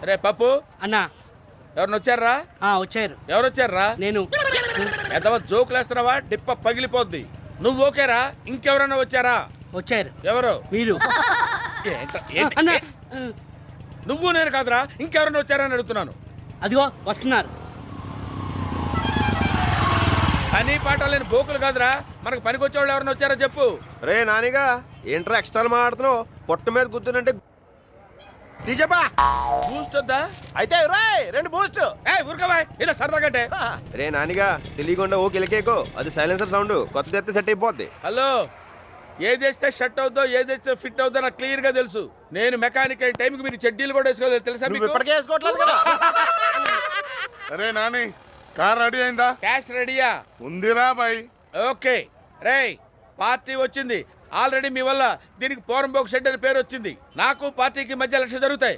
రే పప్పు అన్నా ఎవరిని వచ్చారా? వచ్చారు. ఎవరు వచ్చారా? నేను. ఎదవ జోకులేస్తున్నావా? డిప్ప పగిలిపోద్ది. నువ్వు ఓకేరా? ఇంకెవరన్నా వచ్చారా? వచ్చారు. ఎవరు? మీరు. ఏంటి? నువ్వు నేను కాదురా, ఇంకెవరన్నా వచ్చారా అని అడుగుతున్నాను. అదిగో వస్తున్నారు. పని పాట లేని బోకులు కాదురా, మనకు పనికి వచ్చేవాళ్ళు ఎవరన్నా వచ్చారో చెప్పు. రే నానిగా ఏంట్రా ఎక్స్ట్రా మాట్లాడుతున్నావు? పొట్ట మీద గుద్దునంటే తీజపా. బూస్ట్ వద్దా? అయితే రెండు బూస్ట్. ఊరుకోవా, ఇలా సరదాగంటే. రే నానిగా తెలియకుండా ఓ కిలకేకో, అది సైలెన్సర్ సౌండ్. కొత్త ఎత్తే సెట్ అయిపోద్ది. హలో, ఏదేస్తే షట్ అవుద్దో ఏదేస్తే ఫిట్ అవుద్దో నాకు క్లియర్ గా తెలుసు. నేను మెకానిక్ అయిన టైంకి మీరు చెడ్డీలు కూడా వేసుకోలేదు తెలుసా మీకు? ఇప్పటికే వేసుకోవట్లేదు కదా. అరే నాని, కార్ రెడీ అయిందా? క్యాష్ రెడీయా? ఉందిరా బాయ్. ఓకే రేయ్, పార్టీ వచ్చింది ఆల్రెడీ. మీ వల్ల దీనికి పోరంబోక్ షెడ్ అని పేరు వచ్చింది. నాకు పార్టీకి మధ్య లక్ష జరుగుతాయి.